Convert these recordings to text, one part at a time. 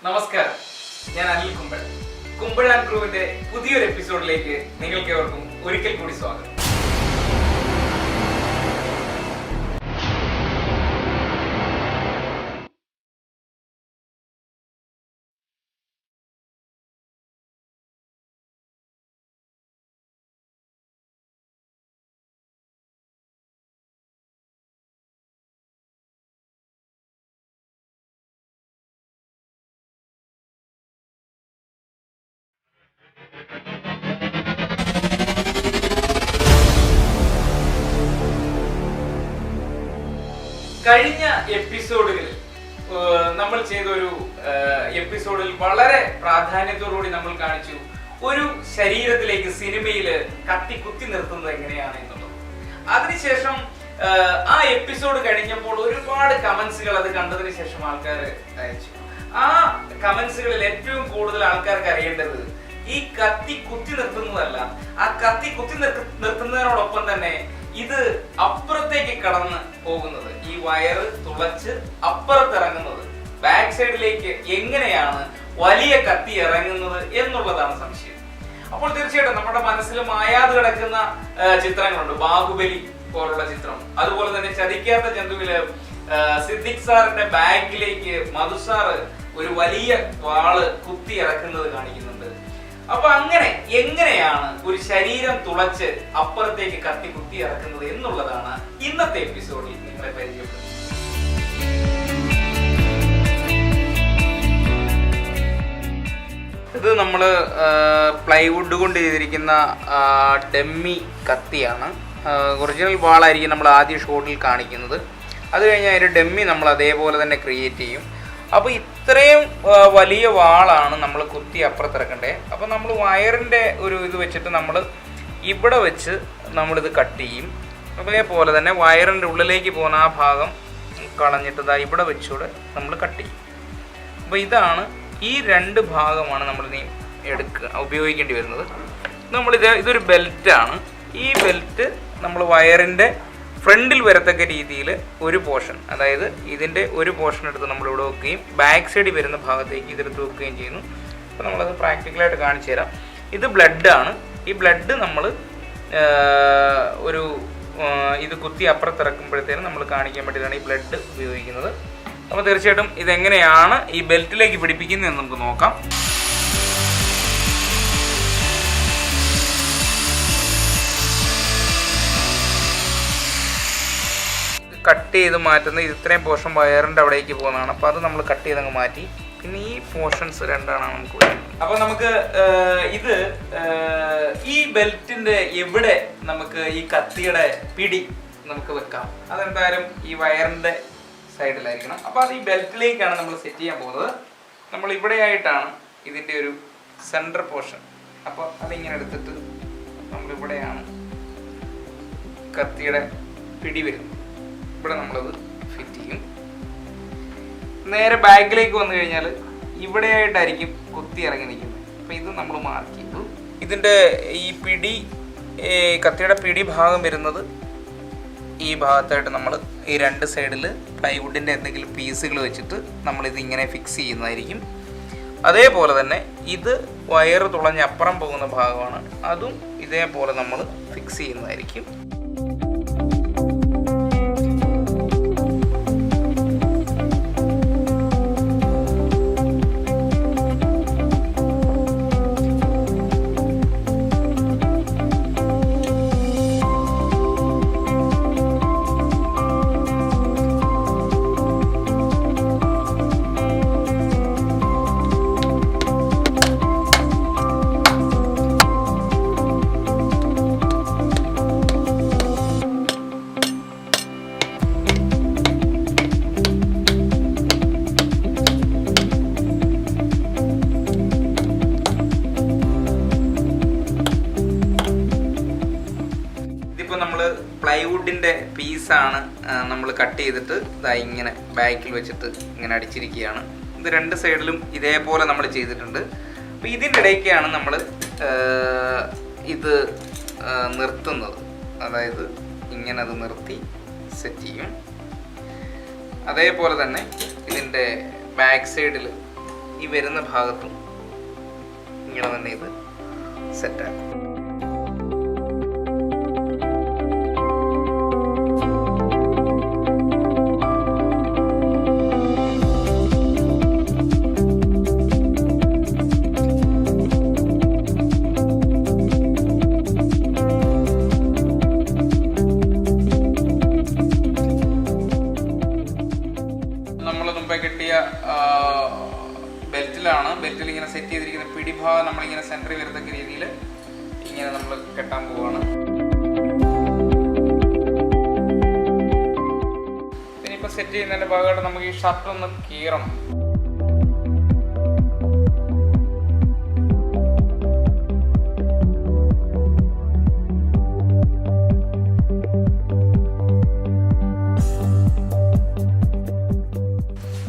നമസ്കാരം, ഞാൻ അനിൽ കുമ്പൾ. കുമ്പൾ ആൻഡ് ക്രൂവിന്റെ പുതിയൊരു എപ്പിസോഡിലേക്ക് നിങ്ങൾക്ക് ഏവർക്കും ഒരിക്കൽ കൂടി സ്വാഗതം. കഴിഞ്ഞ എപ്പിസോഡുകളിൽ നമ്മൾ ചെയ്തൊരു എപ്പിസോഡിൽ വളരെ പ്രാധാന്യത്തോടുകൂടി നമ്മൾ കാണിച്ചു ഒരു ശരീരത്തിലേക്ക് സിനിമയിൽ കുത്തി നിർത്തുന്നത് എങ്ങനെയാണ് എന്നുള്ളത്. അതിനുശേഷം ആ എപ്പിസോഡ് കഴിഞ്ഞപ്പോൾ ഒരുപാട് കമന്റ്സുകൾ അത് കണ്ടതിന് ശേഷം ആൾക്കാർ അയച്ചു. ആ കമന്റ്സുകളിൽ ഏറ്റവും കൂടുതൽ ആൾക്കാർക്ക് അറിയേണ്ടത് ഈ കുത്തി നിർത്തുന്നതല്ല, ആ കുത്തി നിർത്തുന്നതിനോടൊപ്പം തന്നെ ഇത് അപ്പുറത്തേക്ക് കടന്ന് പോകുന്നത്, ഈ വയറ് തുളച്ച് അപ്പുറത്തിറങ്ങുന്നത്, ബാക്ക് സൈഡിലേക്ക് എങ്ങനെയാണ് വലിയ കത്തി ഇറങ്ങുന്നത് എന്നുള്ളതാണ് സംശയം. അപ്പോൾ തീർച്ചയായിട്ടും നമ്മുടെ മനസ്സിൽ മായാതെ കിടക്കുന്ന ചിത്രങ്ങളുണ്ട്. ബാഹുബലി പോലുള്ള ചിത്രം, അതുപോലെ തന്നെ ചതിക്കാത്ത ജന്തുവില് സിദ്ദിഖ് സാറിന്റെ ബാക്കിലേക്ക് മധു സാറ് ഒരു വലിയ വാള് കുത്തി ഇറക്കുന്നത് കാണിക്കുന്നുണ്ട്. അപ്പൊ അങ്ങനെ എങ്ങനെയാണ് ഒരു ശരീരം തുളച്ച് അപ്പുറത്തേക്ക് കുത്തി ഇറക്കുന്നത് എന്നുള്ളതാണ് ഇന്നത്തെ എപ്പിസോഡിൽ നിങ്ങളെ പരിചയപ്പെടുന്നത്. ഇത് നമ്മള് പ്ലൈവുഡ് കൊണ്ട് ചെയ്തിരിക്കുന്ന ഡമ്മി കത്തിയാണ്. ഒറിജിനൽ വാളായിരിക്കും നമ്മൾ ആദ്യ ഷോട്ടിൽ കാണിക്കുന്നത്. അത് കഴിഞ്ഞ് അതിൻ്റെ ഡമ്മി നമ്മൾ അതേപോലെ തന്നെ ക്രിയേറ്റ് ചെയ്യും. അപ്പോൾ ഇത്രയും വലിയ വാളാണ് നമ്മൾ കുത്തി അപ്പുറത്തിറക്കണ്ടേ. അപ്പോൾ നമ്മൾ വയറിൻ്റെ ഒരു ഇത് വെച്ചിട്ട് നമ്മൾ ഇവിടെ വെച്ച് നമ്മളിത് കട്ട് ചെയ്യും. അതേപോലെ തന്നെ വയറിൻ്റെ ഉള്ളിലേക്ക് പോകുന്ന ആ ഭാഗം കളഞ്ഞിട്ട് ഇതാ ഇവിടെ വെച്ചുകൂടെ നമ്മൾ കട്ട് ചെയ്യും. അപ്പോൾ ഇതാണ്, ഈ രണ്ട് ഭാഗമാണ് നമ്മൾ ഇനി ഉപയോഗിക്കേണ്ടി വരുന്നത്. ഇതൊരു ബെൽറ്റാണ്. ഈ ബെൽറ്റ് നമ്മൾ വയറിൻ്റെ ഫ്രണ്ടിൽ വരത്തക്ക രീതിയിൽ ഒരു പോർഷൻ, അതായത് ഇതിൻ്റെ ഒരു പോർഷൻ എടുത്ത് നമ്മളിവിടെ വെക്കുകയും ബാക്ക് സൈഡിൽ വരുന്ന ഭാഗത്തേക്ക് ഇതെടുത്ത് വെക്കുകയും ചെയ്യുന്നു. അപ്പോൾ നമ്മളത് പ്രാക്ടിക്കലായിട്ട് കാണിച്ചു തരാം. ഇത് ബ്ലഡാണ്. ഈ ബ്ലഡ് നമ്മൾ ഇത് കുത്തി അപ്പുറത്തിറക്കുമ്പോഴത്തേനും നമ്മൾ കാണിക്കാൻ വേണ്ടിയിട്ടാണ് ഈ ബ്ലഡ് ഉപയോഗിക്കുന്നത്. അപ്പോൾ തീർച്ചയായിട്ടും ഇതെങ്ങനെയാണ് ഈ ബെൽറ്റിലേക്ക് പിടിപ്പിക്കുന്നതെന്ന് നമുക്ക് നോക്കാം. കട്ട് ചെയ്ത് മാറ്റുന്നത് ഇത്രയും പോർഷൻ വയറിൻ്റെ അവിടേക്ക് പോകുന്നതാണ്. അപ്പോൾ അത് നമ്മൾ കട്ട് ചെയ്തങ്ങ് മാറ്റി. പിന്നെ ഈ പോർഷൻസ് രണ്ടാണ് നമുക്ക് വരുന്നത്. അപ്പോൾ നമുക്ക് ഈ ബെൽറ്റിൻ്റെ എവിടെ നമുക്ക് ഈ കത്തിയുടെ പിടി നമുക്ക് വെക്കാം. അതെന്തായാലും ഈ വയറിൻ്റെ സൈഡിലായിരിക്കണം. അപ്പോൾ അത് ഈ ബെൽറ്റിലേക്കാണ് നമ്മൾ സെറ്റ് ചെയ്യാൻ പോകുന്നത്. നമ്മൾ ഇവിടെയായിട്ടാണ് ഇതിൻ്റെ ഒരു സെൻറ്റർ പോർഷൻ. അപ്പോൾ അതിങ്ങനെ എടുത്തിട്ട് നമ്മളിവിടെയാണ് കത്തിയുടെ പിടി വരുന്നത്. ഇവിടെ നമ്മളത് ഫിറ്റ് ചെയ്യും. നേരെ ബാക്കിലേക്ക് വന്നു കഴിഞ്ഞാൽ ഇവിടെയായിട്ടായിരിക്കും കുത്തി ഇറങ്ങി നിൽക്കുന്നത്. അപ്പോൾ ഇത് നമ്മൾ മാർക്ക് ചെയ്തു. ഇതിൻ്റെ ഈ കത്തിയുടെ പിടി ഭാഗം വരുന്നത് ഈ ഭാഗത്തായിട്ട് നമ്മൾ ഈ രണ്ട് സൈഡിൽ പ്ലൈവുഡിൻ്റെ എന്തെങ്കിലും പീസുകൾ വെച്ചിട്ട് നമ്മളിത് ഇങ്ങനെ ഫിക്സ് ചെയ്യുന്നതായിരിക്കും. അതേപോലെ തന്നെ ഇത് വയറ് തുളഞ്ഞ് അപ്പുറം പോകുന്ന ഭാഗമാണ്. അതും ഇതേപോലെ നമ്മൾ ഫിക്സ് ചെയ്യുന്നതായിരിക്കും. പ്ലൈവുഡിൻ്റെ പീസാണ് നമ്മൾ കട്ട് ചെയ്തിട്ട് ഇതാ ഇങ്ങനെ ബാക്കിൽ വെച്ചിട്ട് ഇങ്ങനെ അടിച്ചിരിക്കുകയാണ്. ഇത് രണ്ട് സൈഡിലും ഇതേപോലെ നമ്മൾ ചെയ്തിട്ടുണ്ട്. അപ്പോൾ ഇതിൻ്റെ ഇടയ്ക്കാണ് നമ്മൾ ഇത് നിർത്തുന്നത്. അതായത് ഇങ്ങനെ അത് നിർത്തി സെറ്റ് ചെയ്യും. അതേപോലെ തന്നെ ഇതിൻ്റെ ബാക്ക് സൈഡിൽ ഈ വരുന്ന ഭാഗത്തും ഇങ്ങനെ തന്നെ ഇത് സെറ്റാക്കും. കിട്ടിയ ബെൽറ്റിൽ ഇങ്ങനെ സെറ്റ് ചെയ്തിരിക്കുന്ന പിടിഭാഗം നമ്മളിങ്ങനെ സെൻറ്ററിൽ വരത്തക്ക രീതിയിൽ ഇങ്ങനെ നമ്മൾ കെട്ടാൻ പോവുകയാണ്. ഇനിയിപ്പോൾ സെറ്റ് ചെയ്യുന്നതിൻ്റെ ഭാഗമായിട്ട് നമുക്ക് ഈ ഷർട്ട് ഒന്ന് കീറണം.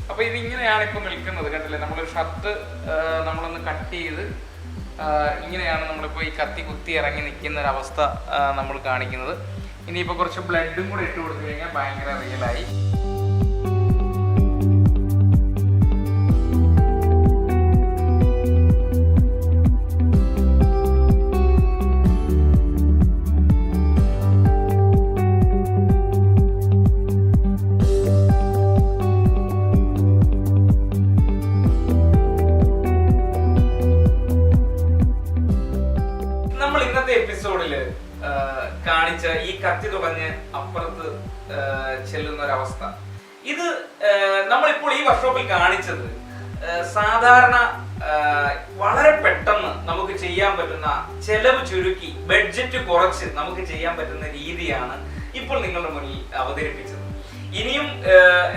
അപ്പോൾ ഇതിങ്ങനെയാണ് ഇപ്പോൾ നിൽക്കുന്നത്, കണ്ടില്ലേ? നമ്മളൊരു ഷർട്ട് നമ്മളൊന്ന് കട്ട് ചെയ്ത് ഇങ്ങനെയാണ് നമ്മളിപ്പോൾ ഈ കത്തി കുത്തി ഇറങ്ങി നിൽക്കുന്ന ഒരവസ്ഥ നമ്മൾ കാണിക്കുന്നത്. ഇനിയിപ്പോൾ കുറച്ച് ബ്ലഡും കൂടെ ഇട്ട് കൊടുത്തു കഴിഞ്ഞാൽ ഭയങ്കര റിയലായി. എപ്പിസോഡില് കാണിച്ച ഈ കത്തി തുറഞ്ഞ് അപ്പുറത്ത് ചെല്ലുന്ന ഒരവസ്ഥ, ഇത് നമ്മളിപ്പോൾ ഈ വർക്ക്ഷോപ്പിൽ കാണിച്ചത് സാധാരണ വളരെ പെട്ടെന്ന് നമുക്ക് ചെയ്യാൻ പറ്റുന്ന, ചെലവ് ചുരുക്കി ബഡ്ജറ്റ് കുറച്ച് നമുക്ക് ചെയ്യാൻ പറ്റുന്ന രീതിയാണ് ഇപ്പോൾ നിങ്ങളുടെ മുന്നിൽ അവതരിപ്പിച്ചത്. ഇനിയും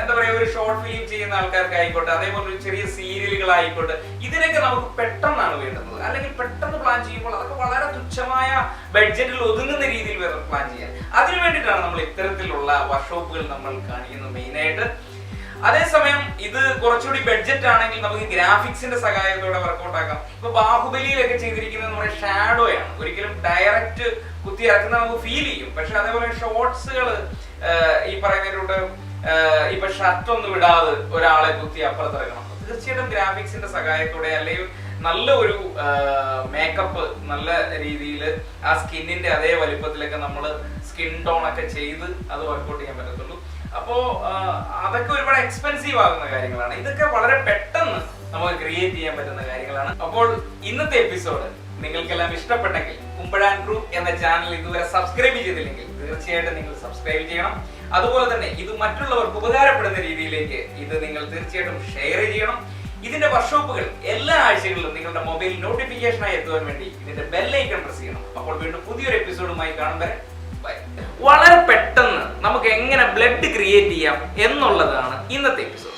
എന്താ പറയുക, ഒരു ഷോർട്ട് ഫിലിം ചെയ്യുന്ന ആൾക്കാർക്ക് ആയിക്കോട്ടെ, അതേപോലെ ഒരു ചെറിയ സീരിയലുകളായിക്കോട്ടെ, ഇതിനൊക്കെ നമുക്ക് പെട്ടെന്നാണ് വേണ്ടുന്നത്. അല്ലെങ്കിൽ പെട്ടെന്ന് പ്ലാൻ ചെയ്യുമ്പോൾ അതൊക്കെ വളരെ തുച്ഛമായ ബഡ്ജറ്റിൽ ഒതുങ്ങുന്ന രീതിയിൽ പ്ലാൻ ചെയ്യാൻ. അതിനു വേണ്ടിയിട്ടാണ് നമ്മൾ ഇത്തരത്തിലുള്ള വർക്ക്ഷോപ്പുകൾ നമ്മൾ കാണിക്കുന്നത് മെയിനായിട്ട്. അതേസമയം ഇത് കുറച്ചുകൂടി ബഡ്ജറ്റ് ആണെങ്കിൽ നമുക്ക് ഗ്രാഫിക്സിന്റെ സഹായത്തോടെ വർക്കൗട്ട് ആക്കാം. ഇപ്പൊ ബാഹുബലിയിലൊക്കെ ചെയ്തിരിക്കുന്നത് നമ്മുടെ ഷാഡോ ആണ്. ഒരിക്കലും ഡയറക്റ്റ് കുത്തി ഇറക്കുന്ന നമുക്ക് ഫീൽ ചെയ്യും. പക്ഷെ അതേപോലെ ഷോർട്സുകൾ ഈ പറയുന്നതിലൂടെ ഇപ്പൊ ഷർട്ടൊന്നും വിടാതെ ഒരാളെ കുത്തി അപ്പുറത്തിറങ്ങണം. തീർച്ചയായിട്ടും ഗ്രാഫിക്സിന്റെ സഹായത്തോടെ അല്ലെങ്കിൽ നല്ല ഒരു മേക്കപ്പ്, നല്ല രീതിയിൽ ആ സ്കിന്നിന്റെ അതേ വലിപ്പത്തിലൊക്കെ നമ്മൾ സ്കിൻ ടോൺ ഒക്കെ ചെയ്ത് അത് വർക്കൗട്ട് ചെയ്യാൻ പറ്റത്തുള്ളൂ. അപ്പോ അതൊക്കെ ഒരുപാട് എക്സ്പെൻസീവ് ആകുന്ന കാര്യങ്ങളാണ്. ഇതൊക്കെ വളരെ പെട്ടെന്ന് നമുക്ക് ക്രിയേറ്റ് ചെയ്യാൻ പറ്റുന്ന കാര്യങ്ങളാണ്. അപ്പോൾ ഇന്നത്തെ എപ്പിസോഡ് നിങ്ങൾക്കെല്ലാം ഇഷ്ടപ്പെട്ടെങ്കിൽ കുമ്പഴാൻ ക്രൂ എന്ന ചാനൽ ഇതുവരെ സബ്സ്ക്രൈബ് ചെയ്തില്ലെങ്കിൽ തീർച്ചയായിട്ടും നിങ്ങൾ സബ്സ്ക്രൈബ് ചെയ്യണം. അതുപോലെ തന്നെ ഇത് മറ്റുള്ളവർക്ക് ഉപകാരപ്പെടുന്ന രീതിയിലേക്ക് ഇത് നിങ്ങൾ തീർച്ചയായിട്ടും ഷെയർ ചെയ്യണം. ഇതിന്റെ വർക്ക്ഷോപ്പുകൾ എല്ലാ ആഴ്ചകളിലും നിങ്ങളുടെ മൊബൈൽ നോട്ടിഫിക്കേഷനായി എത്തുവാൻ വേണ്ടി ഇതിന്റെ ബെല്ലൈക്കൺ പ്രസ് ചെയ്യണം. അപ്പോൾ വീണ്ടും പുതിയൊരു എപ്പിസോഡുമായി കാണും വരെ ബൈ. വളരെ പെട്ടെന്ന് നമുക്ക് എങ്ങനെ ബ്ലഡ് ക്രിയേറ്റ് ചെയ്യാം എന്നുള്ളതാണ് ഇന്നത്തെ എപ്പിസോഡ്.